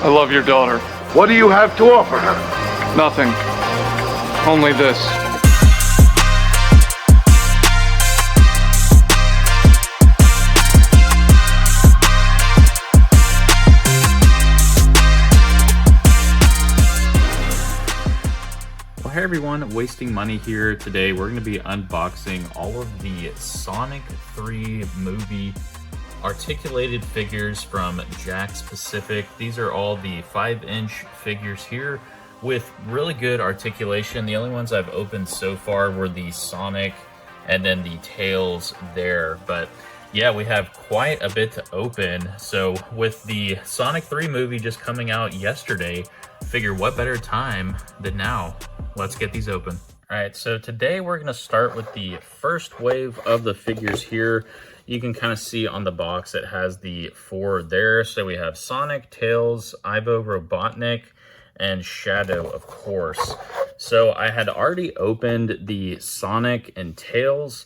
I love your daughter. What do you have to offer her? Nothing. Only this. Well, hey everyone, Wasting Money here. Today we're going to be unboxing all of the Sonic 3 movie articulated figures from Jakks Pacific. These are all the 5-inch figures here with really good articulation. The only ones I've opened so far were the Sonic and then the Tails there. But yeah, we have quite a bit to open. So with the Sonic 3 movie just coming out yesterday, figure what better time than now. Let's get these open. All right, so today we're gonna start with the first wave of the figures here. You can kind of see on the box it has the 4 there. So we have Sonic, Tails, Ivo Robotnik, and Shadow, of course. So I had already opened the Sonic and Tails.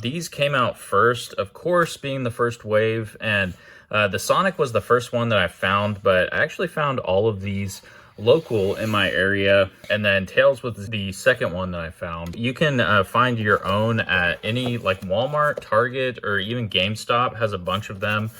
These came out first, of course, being the first wave, and the Sonic was the first one that I found, but I actually found all of these local in my area, and then Tails was the second one that I found. You can find your own at any like Walmart, Target, or even GameStop has a bunch of them.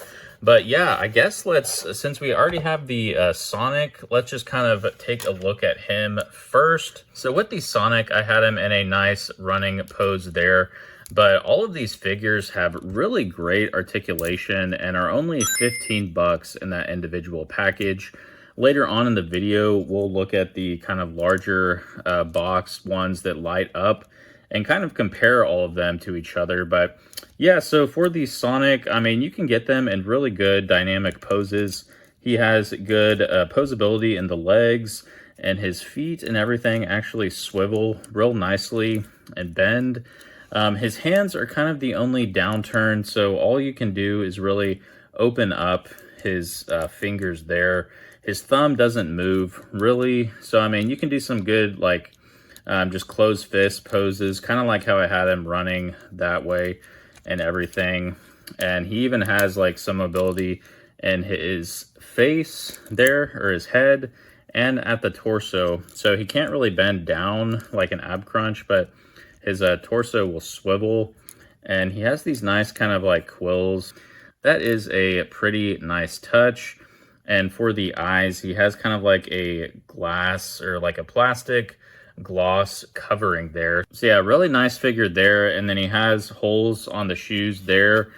But yeah, I guess since we already have the Sonic, let's just kind of take a look at him first. So with the Sonic, I had him in a nice running pose there. But all of these figures have really great articulation and are only 15 bucks in that individual package. Later on in the video, we'll look at the kind of larger box ones that light up and kind of compare all of them to each other. But yeah, so for the Sonic, I mean, you can get them in really good dynamic poses. He has good posability in the legs, and his feet and everything actually swivel real nicely and bend. His hands are kind of the only downturn, so all you can do is really open up his fingers there. His thumb doesn't move really, so I mean, you can do some good like just closed fist poses, kind of like how I had him running that way and everything. And he even has like some mobility in his face there, or his head, and at the torso. So he can't really bend down like an ab crunch, but his torso will swivel, and he has these nice kind of like quills. That is a pretty nice touch. And for the eyes, he has kind of like a glass or like a plastic gloss covering there. So yeah, really nice figure there. And then he has holes on the shoes there.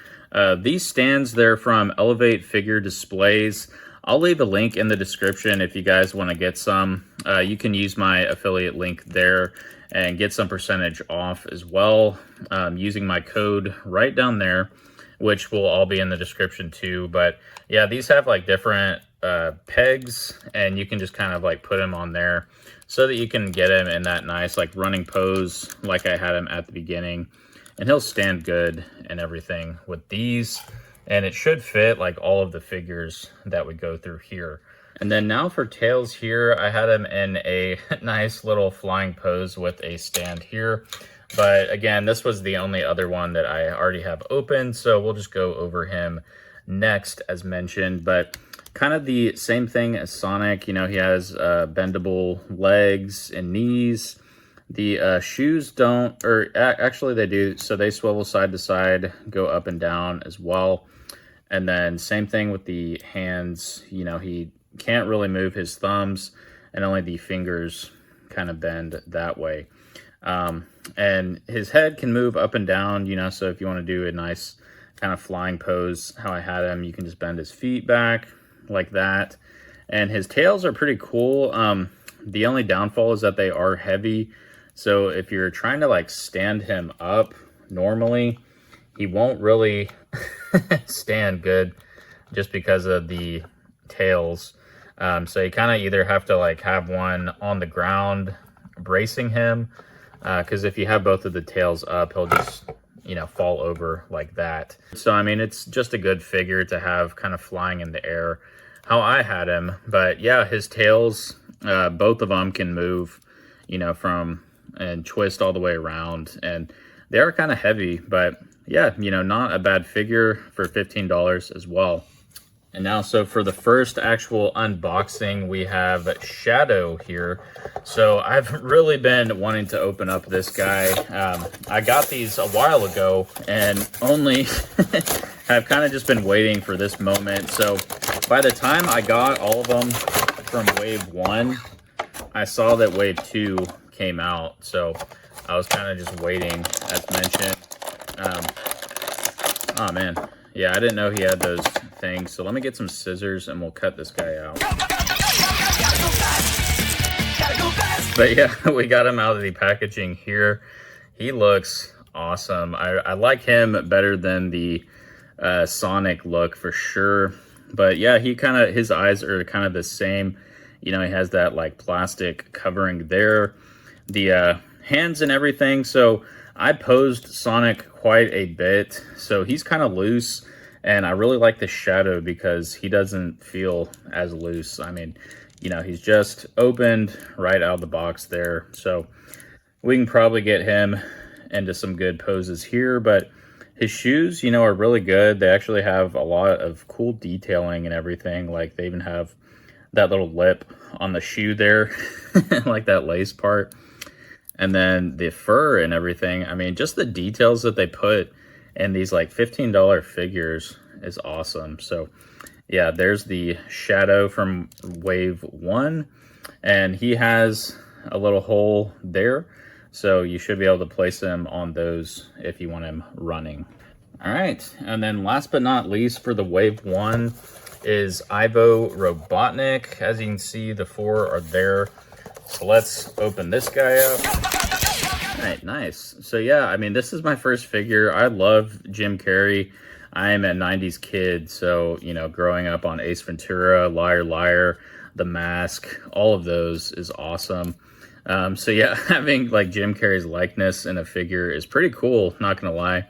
These stands, they're from Elevate Figure Displays. I'll leave a link in the description if you guys want to get some. You can use my affiliate link there and get some percentage off as well, using my code right down there, which will all be in the description too. But yeah, these have like different pegs, and you can just kind of like put them on there so that you can get him in that nice like running pose like I had him at the beginning, and he'll stand good and everything with these, and it should fit like all of the figures that we go through here. And then now for Tails here, I had him in a nice little flying pose with a stand here. But again, this was the only other one that I already have open, so we'll just go over him next as mentioned. But kind of the same thing as Sonic, you know, he has bendable legs and knees. The shoes don't, or actually they do, so they swivel side to side, go up and down as well. And then same thing with the hands, you know, he can't really move his thumbs, and only the fingers kind of bend that way. And his head can move up and down, you know, so if you want to do a nice kind of flying pose, how I had him, you can just bend his feet back like that. And his tails are pretty cool. The only downfall is that they are heavy. So if you're trying to like stand him up normally, he won't really stand good just because of the tails. So you kind of either have to like have one on the ground bracing him, because if you have both of the tails up, he'll just, you know, fall over like that. So I mean, it's just a good figure to have kind of flying in the air how I had him. But yeah, his tails, both of them can move, you know, from and twist all the way around, and they are kind of heavy. But yeah, you know, not a bad figure for $15 as well. And now, so for the first actual unboxing, we have Shadow here. So I've really been wanting to open up this guy. I got these a while ago and only have kind of just been waiting for this moment. So by the time I got all of them from Wave 1, I saw that Wave 2 came out. So I was kind of just waiting, as mentioned. Oh man, yeah, I didn't know he had those things. So let me get some scissors and we'll cut this guy out. But yeah, we got him out of the packaging here. He looks awesome. I like him better than the Sonic look for sure. But yeah, his eyes are kind of the same. You know, he has that like plastic covering there. The hands and everything. So I posed Sonic quite a bit, so he's kind of loose, and I really like the Shadow because he doesn't feel as loose. I mean, you know, he's just opened right out of the box there, so we can probably get him into some good poses here. But his shoes, you know, are really good. They actually have a lot of cool detailing and everything. Like, they even have that little lip on the shoe there, like that lace part. And then the fur and everything. I mean, just the details that they put in these like $15 figures is awesome. So yeah, there's the Shadow from Wave 1. And he has a little hole there. So you should be able to place him on those if you want him running. All right. And then last but not least for the Wave 1 is Ivo Robotnik. As you can see, the 4 are there. So let's open this guy up. All right, nice. So yeah, I mean, this is my first figure. I love Jim Carrey. I am a 90s kid, so, you know, growing up on Ace Ventura, Liar Liar, The Mask, all of those is awesome. So yeah, having like Jim Carrey's likeness in a figure is pretty cool, not gonna lie.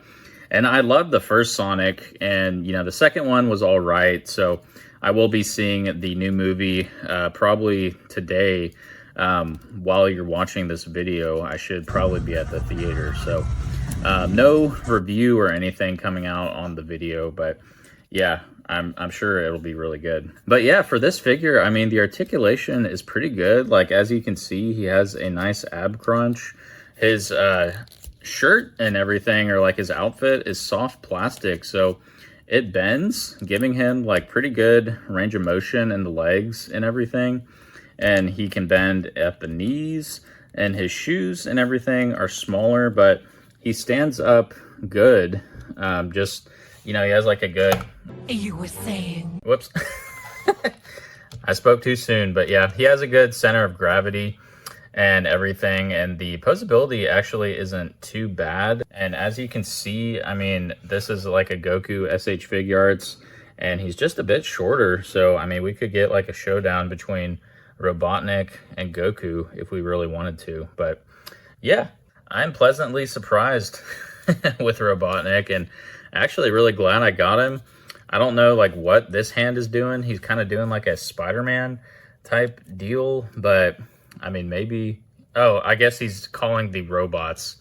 And I love the first Sonic, and, you know, the second one was all right. So I will be seeing the new movie probably today. While you're watching this video, I should probably be at the theater. So no review or anything coming out on the video, but yeah, I'm sure it'll be really good. But yeah, for this figure, I mean, the articulation is pretty good. Like, as you can see, he has a nice ab crunch. His shirt and everything, or like his outfit, is soft plastic, so it bends, giving him like pretty good range of motion in the legs and everything. And he can bend at the knees, and his shoes and everything are smaller, but he stands up good. Just, you know, he has like a good... You were saying... Whoops. I spoke too soon, but yeah, he has a good center of gravity and everything, and the posability actually isn't too bad. And as you can see, I mean, this is like a Goku SH Figuarts, and he's just a bit shorter. So, I mean, we could get like a showdown between Robotnik and Goku if we really wanted to. But yeah, I'm pleasantly surprised with Robotnik, and actually really glad I got him. I don't know like what this hand is doing. He's kind of doing like a Spider-Man type deal, but I mean, maybe, oh, I guess he's calling the robots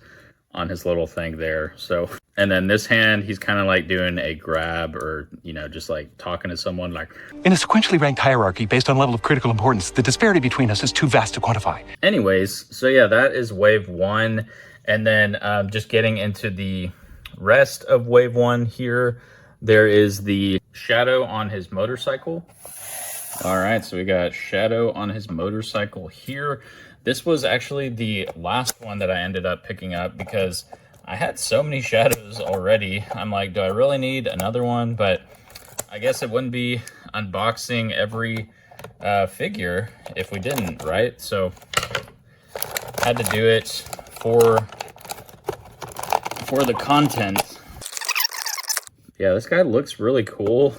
on his little thing there. So, and then this hand, he's kind of like doing a grab, or, you know, just like talking to someone like... In a sequentially ranked hierarchy based on level of critical importance, the disparity between us is too vast to quantify. Anyways, so yeah, that is Wave 1. And then just getting into the rest of Wave 1 here, there is the Shadow on his motorcycle. All right, so we got Shadow on his motorcycle here. This was actually the last one that I ended up picking up because I had so many Shadows already. I'm like, do I really need another one? But I guess it wouldn't be unboxing every figure if we didn't, right? So I had to do it for the content. Yeah, this guy looks really cool.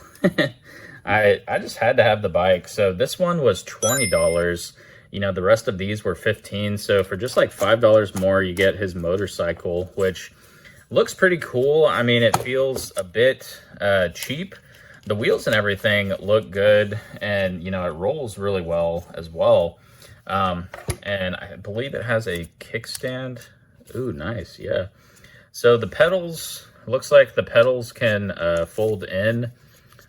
I just had to have the bike. So this one was $20. You know, the rest of these were $15. So for just like $5 more, you get his motorcycle, which looks pretty cool. I mean, it feels a bit cheap. The wheels and everything look good, and, you know, it rolls really well as well. And I believe it has a kickstand. Ooh, nice, yeah. So the pedals, looks like the pedals can fold in.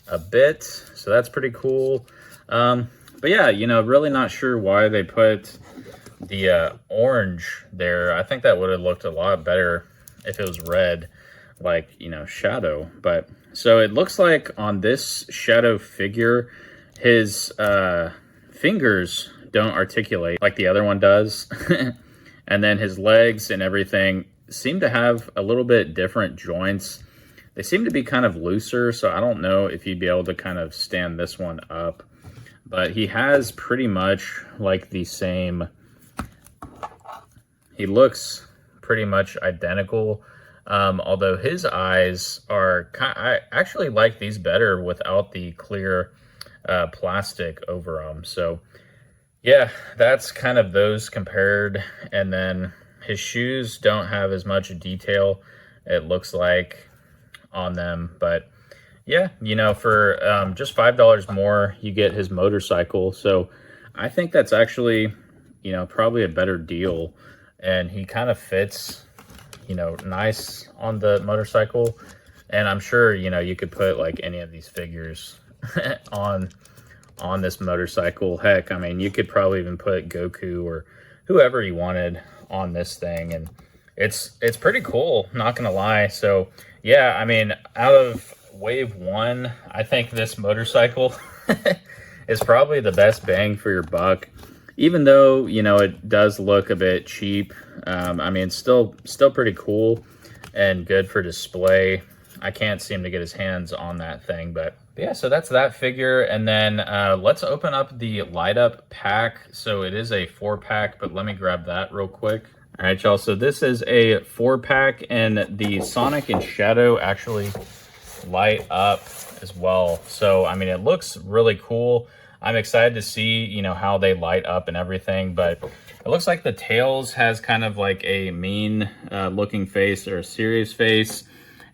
a bit, so that's pretty cool. But yeah, you know, really not sure why they put the orange there. I think that would have looked a lot better if it was red, like, you know, Shadow. But so it looks like on this Shadow figure, his fingers don't articulate like the other one does. And then his legs and everything seem to have a little bit different joints. They seem to be kind of looser, so I don't know if you'd be able to kind of stand this one up. But he has pretty much like the same, he looks pretty much identical. Although his eyes are, I actually like these better without the clear plastic over them. So yeah, that's kind of those compared. And then his shoes don't have as much detail, it looks like, on them. But yeah, you know, for just $5 more, you get his motorcycle. So I think that's actually, you know, probably a better deal. And he kind of fits, you know, nice on the motorcycle. And I'm sure, you know, you could put like any of these figures on this motorcycle. Heck, I mean, you could probably even put Goku or whoever you wanted on this thing. And it's pretty cool, not gonna lie. So yeah, I mean, out of Wave 1, I think this motorcycle is probably the best bang for your buck. Even though, you know, it does look a bit cheap, I mean, still pretty cool and good for display. I can't seem to get his hands on that thing, but yeah, so that's that figure. And then let's open up the light up pack. So it is a 4-pack, but let me grab that real quick. All right, y'all, so this is a 4-pack, and the Sonic and Shadow actually light up as well. So I mean, it looks really cool. I'm excited to see, you know, how they light up and everything. But it looks like the Tails has kind of like a mean looking face or a serious face,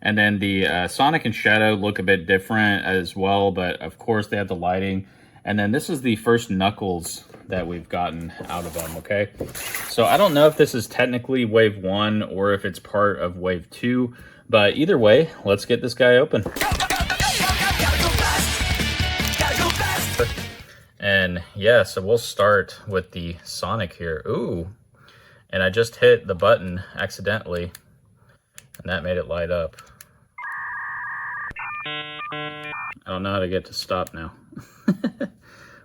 and then the Sonic and Shadow look a bit different as well, but of course they have the lighting. And then this is the first Knuckles that we've gotten out of them. Okay, so I don't know if this is technically Wave 1 or if it's part of Wave 2. But either way, let's get this guy open. And yeah, so we'll start with the Sonic here. Ooh, and I just hit the button accidentally, and that made it light up. I don't know how to get to stop now.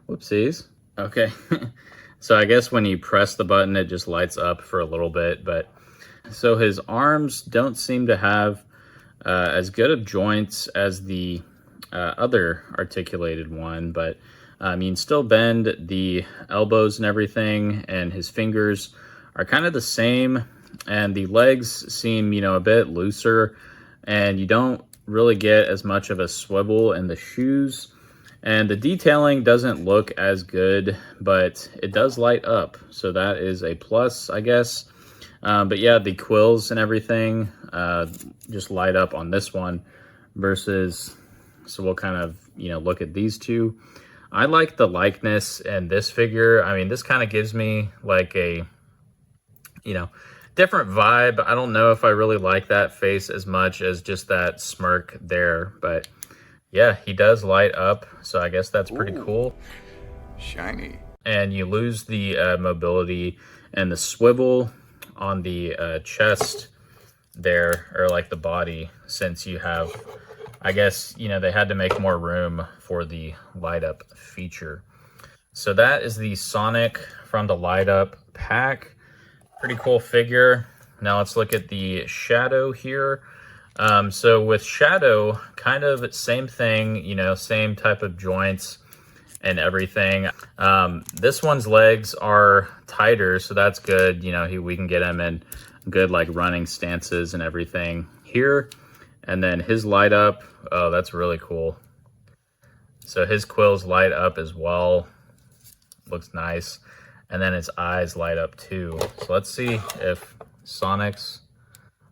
Whoopsies. Okay, so I guess when you press the button, it just lights up for a little bit, but so his arms don't seem to have as good of joints as the other articulated one, but you can still bend the elbows and everything, and his fingers are kind of the same, and the legs seem, you know, a bit looser, and you don't really get as much of a swivel in the shoes, and the detailing doesn't look as good, but it does light up, so that is a plus, I guess. But yeah, the quills and everything just light up on this one versus, so we'll kind of, you know, look at these two. I like the likeness in this figure. I mean, this kind of gives me like a, you know, different vibe. I don't know if I really like that face as much as just that smirk there, but yeah, he does light up, so I guess that's pretty cool. Shiny. And you lose the mobility and the swivel on the chest there, or like the body, since you have, I guess, you know, they had to make more room for the light up feature. So that is the Sonic from the light up pack. Pretty cool figure. Now let's look at the Shadow here. So with Shadow, kind of same thing, you know, same type of joints and everything. This one's legs are tighter, so that's good. You know, we can get him in good like running stances and everything here. And then his light up, oh, that's really cool. So his quills light up as well. Looks nice. And then his eyes light up too. So let's see if Sonic's,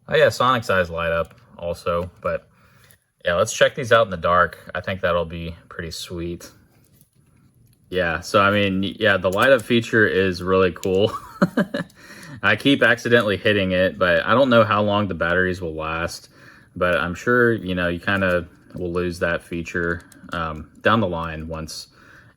oh yeah, Sonic's eyes light up also. But yeah, let's check these out in the dark. I think that'll be pretty sweet. Yeah, so I mean, yeah, the light up feature is really cool. I keep accidentally hitting it, but I don't know how long the batteries will last. But I'm sure, you know, you kind of we'll lose that feature down the line once,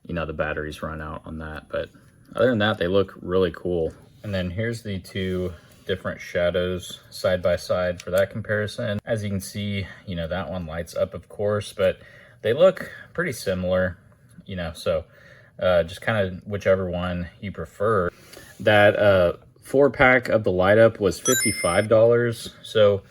you know, the batteries run out on that. But other than that, they look really cool. And then here's the two different shadows side by side for that comparison. As you can see, you know, that one lights up, of course, but they look pretty similar, you know, so just kind of whichever one you prefer. That 4-pack of the light up was $55. So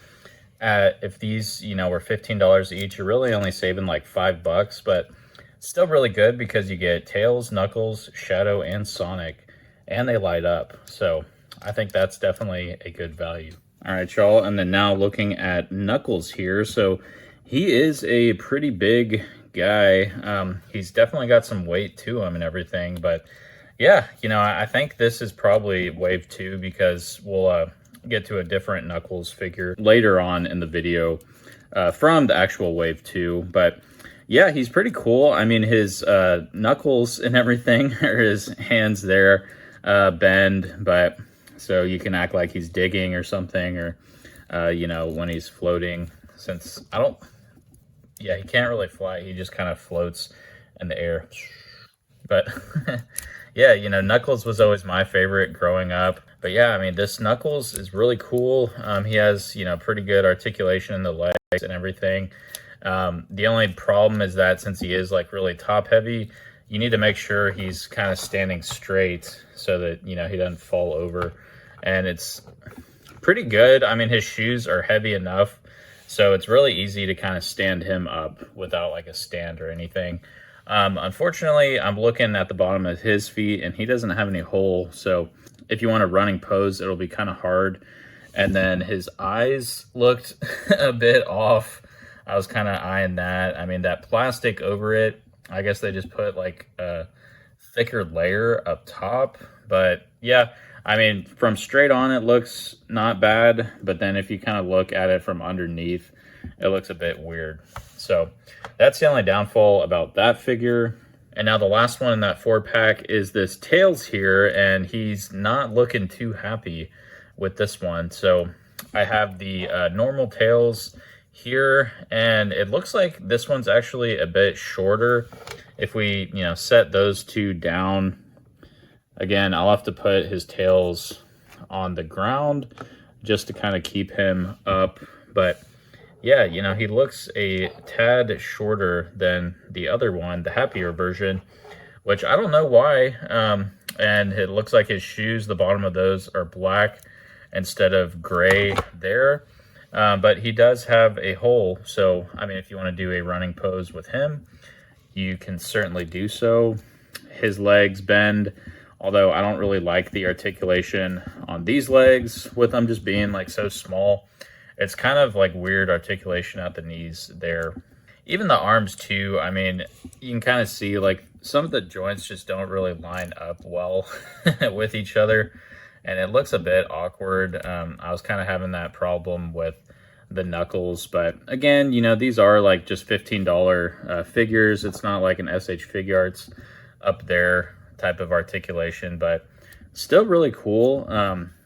if these, you know, were $15 each, you're really only saving like $5, but still really good because you get Tails, Knuckles, Shadow, and Sonic, and they light up. So I think that's definitely a good value. All right, y'all, and then now looking at Knuckles here. So he is a pretty big guy. He's definitely got some weight to him and everything, but yeah, you know, I think this is probably Wave 2 because we'll get to a different Knuckles figure later on in the video from the actual Wave 2. But yeah, he's pretty cool. I mean, his knuckles and everything, or his hands there, bend, but so you can act like he's digging or something, or, you know, when he's floating, since yeah, he can't really fly. He just kind of floats in the air. But yeah, you know, Knuckles was always my favorite growing up. But yeah, I mean, this Knuckles is really cool. He has, you know, pretty good articulation in the legs and everything. The only problem is that since he is like really top heavy, you need to make sure he's kind of standing straight so that, you know, he doesn't fall over. And it's pretty good. I mean, his shoes are heavy enough, so it's really easy to kind of stand him up without like a stand or anything. Unfortunately, I'm looking at the bottom of his feet and he doesn't have any hole. So if you want a running pose, it'll be kind of hard. And then his eyes looked a bit off. I was kind of eyeing that. I mean, that plastic over it, I guess they just put like a thicker layer up top. But yeah, I mean, from straight on, it looks not bad. But then if you kind of look at it from underneath, it looks a bit weird. So that's the only downfall about that figure. And now the last one in that 4-pack is this Tails here, and he's not looking too happy with this one. So I have the normal Tails here, and it looks like this one's actually a bit shorter. If we, you know, set those two down, again, I'll have to put his tails on the ground just to kind of keep him up. But yeah, you know, he looks a tad shorter than the other one, the happier version, which I don't know why. And it looks like his shoes, the bottom of those are black instead of gray there. But he does have a hole. So, I mean, if you want to do a running pose with him, you can certainly do so. His legs bend, although I don't really like the articulation on these legs with them just being like so small. It's kind of like weird articulation at the knees there. Even the arms too, I mean, you can kind of see like some of the joints just don't really line up well with each other. And it looks a bit awkward. I was kind of having that problem with the Knuckles. But again, you know, these are like just $15 figures. It's not like an SH Figuarts up there type of articulation, but still really cool.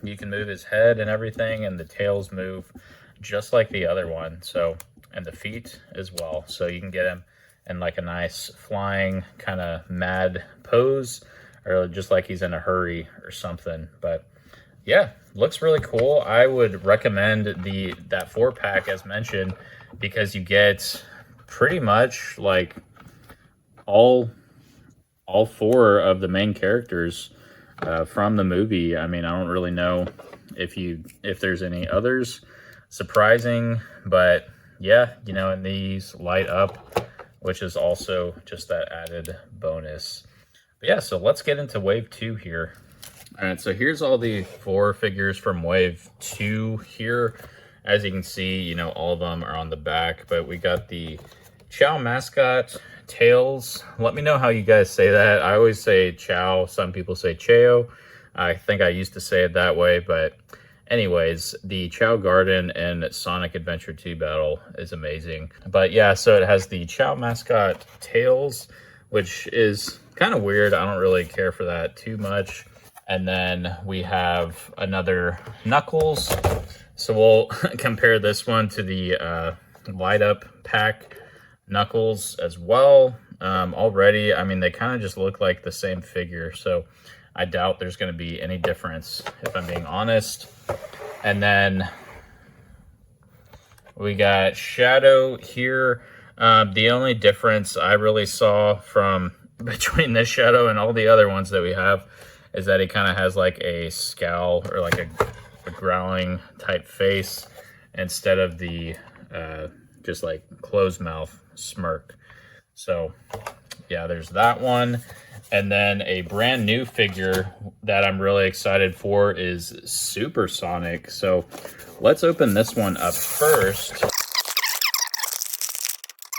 You can move his head and everything, and the tails move just like the other one. So, and the feet as well. So you can get him in like a nice flying kind of mad pose, or just like he's in a hurry or something. But yeah, looks really cool. I would recommend that 4-pack as mentioned, because you get pretty much like all 4 of the main characters from the movie. I mean, I don't really know if there's any others surprising, but yeah, you know, and these light up, which is also just that added bonus. But yeah, so let's get into Wave 2 here. All right, so here's all the 4 figures from Wave 2 here. As you can see, you know, all of them are on the back, but we got the Chow mascot, Tails. Let me know how you guys say that. I always say Chow. Some people say Chao. I think I used to say it that way, but anyways, the Chao Garden and Sonic Adventure 2 battle is amazing. But yeah, so it has the Chao mascot, Tails, which is kind of weird. I don't really care for that too much. And then we have another Knuckles. So we'll compare this one to the light up pack Knuckles as well. Already, I mean, they kind of just look like the same figure, so I doubt there's going to be any difference, if I'm being honest. And then we got Shadow here. The only difference I really saw from between this Shadow and all the other ones that we have is that he kind of has like a scowl or like a growling type face instead of the just like closed mouth smirk. So yeah, there's that one. And then a brand new figure that I'm really excited for is Supersonic. So let's open this one up first.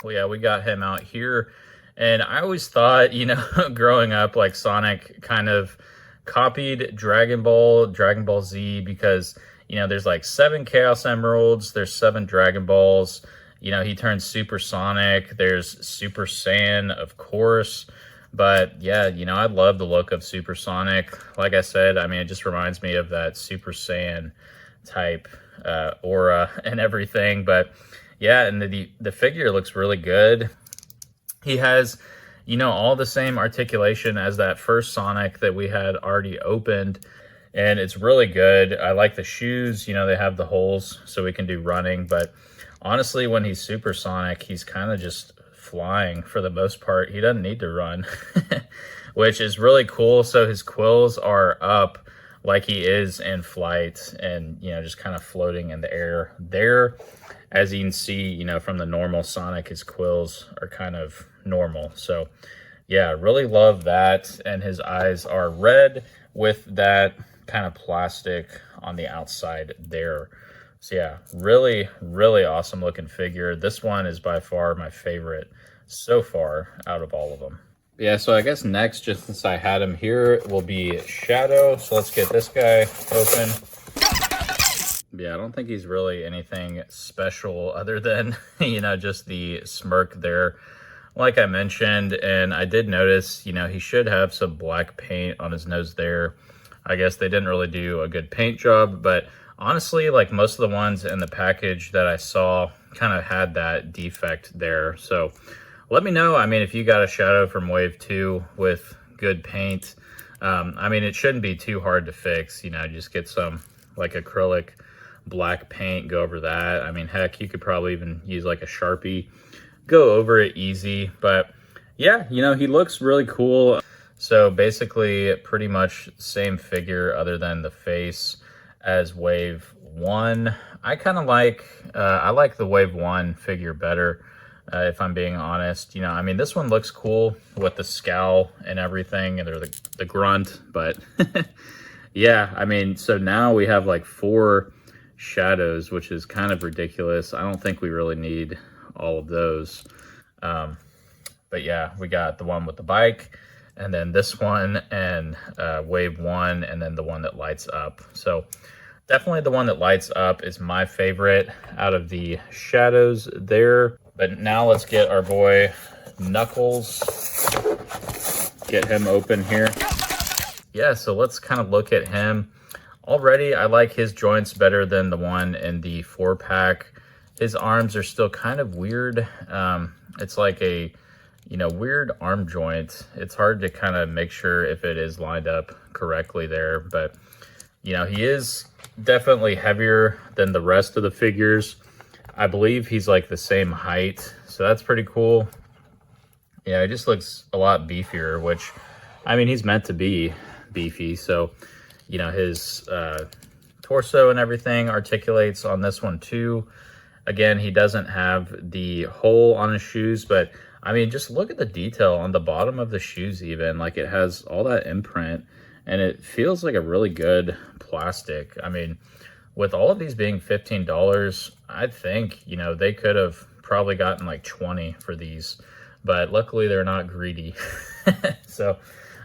Well, yeah, we got him out here. And I always thought, you know, growing up, like Sonic kind of copied Dragon Ball Z, because, you know, there's like 7 Chaos Emeralds, there's 7 Dragon Balls. You know, he turns Supersonic, there's Super Saiyan, of course. But yeah, you know, I love the look of Supersonic. Like I said, I mean, it just reminds me of that Super Saiyan type aura and everything. But yeah, and the figure looks really good. He has, you know, all the same articulation as that first Sonic that we had already opened. And it's really good. I like the shoes, you know, they have the holes so we can do running. But honestly, when he's Supersonic, he's kind of just flying for the most part. He doesn't need to run, which is really cool. So his quills are up like he is in flight, and, you know, just kind of floating in the air there. As you can see, you know, from the normal Sonic, his quills are kind of normal. So yeah, really love that. And his eyes are red with that kind of plastic on the outside there. So yeah, really, really awesome looking figure. This one is by far my favorite so far out of all of them. Yeah, so I guess next, just since I had him here, will be Shadow. So let's get this guy open. Yeah, I don't think he's really anything special other than, you know, just the smirk there, like I mentioned. And I did notice, you know, he should have some black paint on his nose there. I guess they didn't really do a good paint job, but honestly, like most of the ones in the package that I saw kind of had that defect there. So let me know, I mean, if you got a Shadow from Wave 2 with good paint. I mean, it shouldn't be too hard to fix, you know, just get some like acrylic black paint, go over that. I mean, heck, you could probably even use like a Sharpie, go over it easy. But yeah, you know, he looks really cool. So basically pretty much same figure other than the face as Wave 1. I kind of like, I like the Wave 1 figure better, if I'm being honest. You know, I mean, this one looks cool with the scowl and everything, and the grunt, but yeah, I mean, so now we have like 4 Shadows, which is kind of ridiculous. I don't think we really need all of those. But yeah, we got the one with the bike, and then this one, and Wave 1, and then the one that lights up. So definitely the one that lights up is my favorite out of the Shadows there. But now let's get our boy Knuckles, get him open here. Yeah, so let's kind of look at him. Already, I like his joints better than the one in the 4-pack. His arms are still kind of weird. It's like a, you know, weird arm joint. It's hard to kind of make sure if it is lined up correctly there. But, you know, he is definitely heavier than the rest of the figures. I believe he's like the same height, so that's pretty cool. Yeah, he just looks a lot beefier, which, I mean, he's meant to be beefy. So, you know, his torso and everything articulates on this one too. Again, he doesn't have the hole on his shoes, but I mean, just look at the detail on the bottom of the shoes even. Like, it has all that imprint, and it feels like a really good plastic. I mean, with all of these being $15, I think, you know, they could have probably gotten like 20 for these, but luckily they're not greedy. So,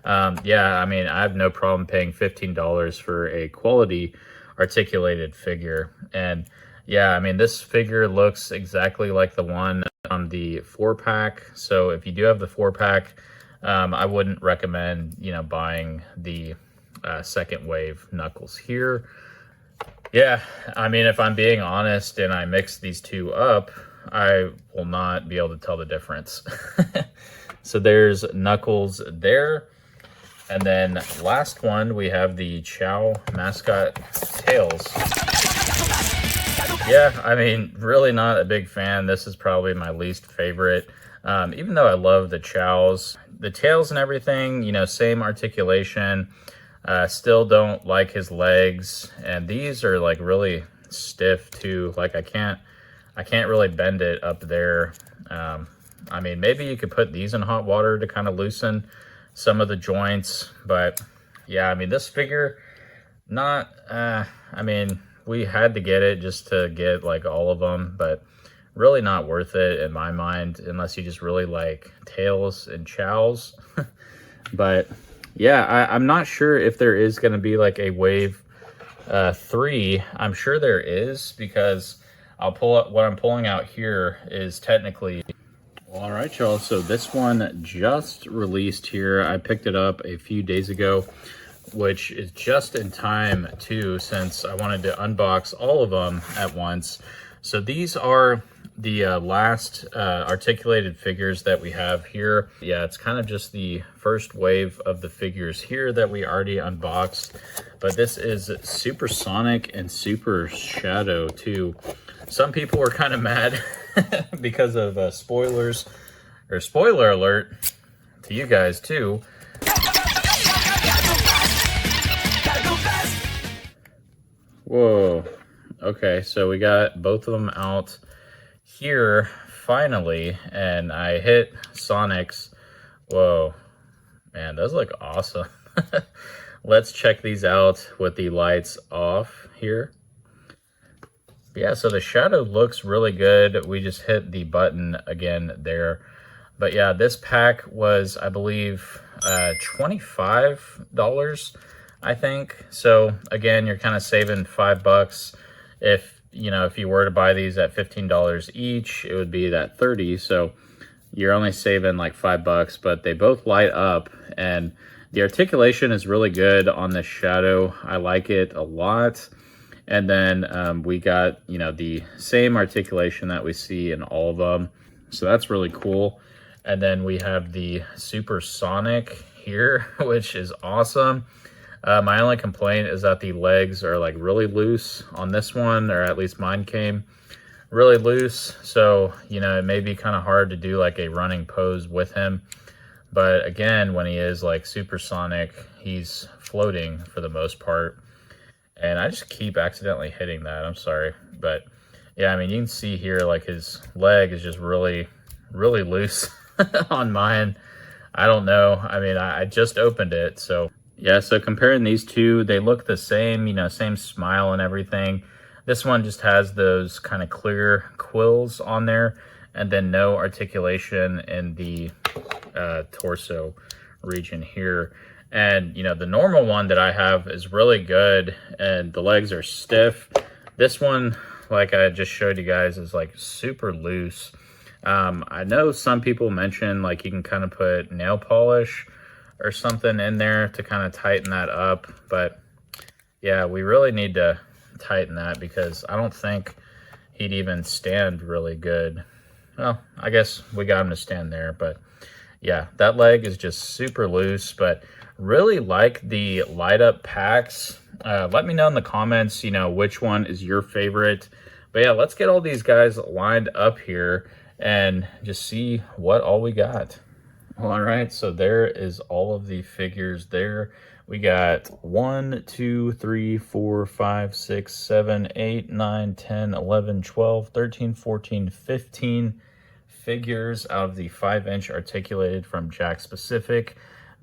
yeah, I mean, I have no problem paying $15 for a quality articulated figure. And yeah, I mean, this figure looks exactly like the one on the 4-pack. So if you do have the 4-pack, I wouldn't recommend, you know, buying the second wave Knuckles here. Yeah, I mean, if I'm being honest and I mix these two up, I will not be able to tell the difference. So there's Knuckles there. And then last one, we have the Chow mascot Tails. Yeah, I mean, really not a big fan. This is probably my least favorite. Even though I love the Chows, the tails and everything, you know, same articulation. Still don't like his legs. And these are like really stiff too. Like I can't really bend it up there. I mean, maybe you could put these in hot water to kind of loosen some of the joints, but yeah, I mean, this figure, not, I mean, we had to get it just to get like all of them, but really not worth it in my mind, unless you just really like Tails and Chows. But yeah, I'm not sure if there is going to be like a wave 3. I'm sure there is, because I'll pull up what I'm pulling out here is technically. All right, y'all, so this one just released here. I picked it up a few days ago, which is just in time too, since I wanted to unbox all of them at once. So these are the last articulated figures that we have here. Yeah, it's kind of just the first wave of the figures here that we already unboxed, but this is Super Sonic and Super Shadow too. Some people were kind of mad because of spoilers, or spoiler alert to you guys too. Whoa. Okay, so we got both of them out here finally, and I hit Sonic's. Whoa, man, those look awesome. Let's check these out with the lights off here. Yeah, so the shadow looks really good. We just hit the button again there. But yeah, this pack was, I believe, $25, I think. So again, you're kind of saving $5. If, you know, if you were to buy these at $15 each, it would be that 30. So you're only saving like $5, but they both light up, and the articulation is really good on this shadow. I like it a lot. And then we got, you know, the same articulation that we see in all of them. So that's really cool. And then we have the Super Sonic here, which is awesome. My only complaint is that the legs are like really loose on this one, or at least mine came really loose. So, you know, it may be kind of hard to do like a running pose with him. But again, when he is like Super Sonic, he's floating for the most part. And I just keep accidentally hitting that. I'm sorry. But yeah, I mean, you can see here, like his leg is just really, really loose on mine. I don't know. I mean, I just opened it. So yeah, so comparing these two, they look the same, you know, same smile and everything. This one just has those kind of clear quills on there, and then no articulation in the torso region here. And, you know, the normal one that I have is really good, and the legs are stiff. This one, like I just showed you guys, is like super loose. I know some people mention like you can kind of put nail polish or something in there to kind of tighten that up. But yeah, we really need to tighten that, because I don't think he'd even stand really good. Well, I guess we got him to stand there, but yeah, that leg is just super loose. But really like the light up packs. Let me know in the comments, you know, which one is your favorite. But yeah, let's get all these guys lined up here and just see what all we got. All right, so there is all of the figures there. We got 1, 2, 3, 4, 5, 6, 7, 8, 9, 10, 11, 12, 13, 14, 15 figures out of the 5-inch articulated from Jakks Pacific.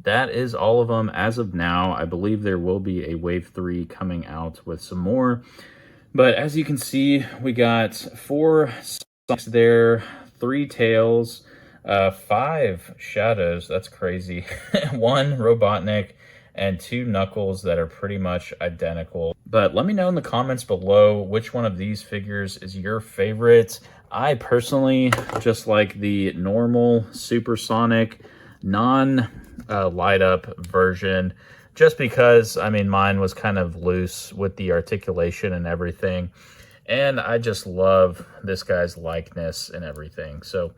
That is all of them as of now. I believe there will be a wave 3 coming out with some more. But as you can see, we got 4 Sonics there, 3 Tails, 5 Shadows. That's crazy. 1 Robotnik, and 2 Knuckles that are pretty much identical. But let me know in the comments below which one of these figures is your favorite. I personally just like the normal Super Sonic non-light up version, just because, I mean, mine was kind of loose with the articulation and everything. And I just love this guy's likeness and everything. So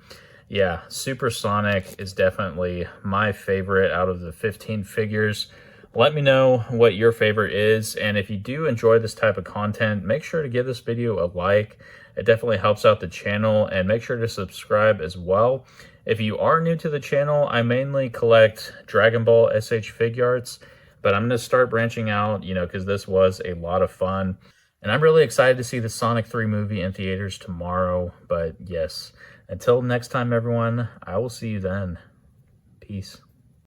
yeah, Supersonic is definitely my favorite out of the 15 figures. Let me know what your favorite is, and if you do enjoy this type of content, make sure to give this video a like. It definitely helps out the channel, and make sure to subscribe as well. If you are new to the channel, I mainly collect Dragon Ball SH Figuarts, but I'm going to start branching out, you know, because this was a lot of fun. And I'm really excited to see the Sonic 3 movie in theaters tomorrow. But yes, until next time, everyone, I will see you then. Peace.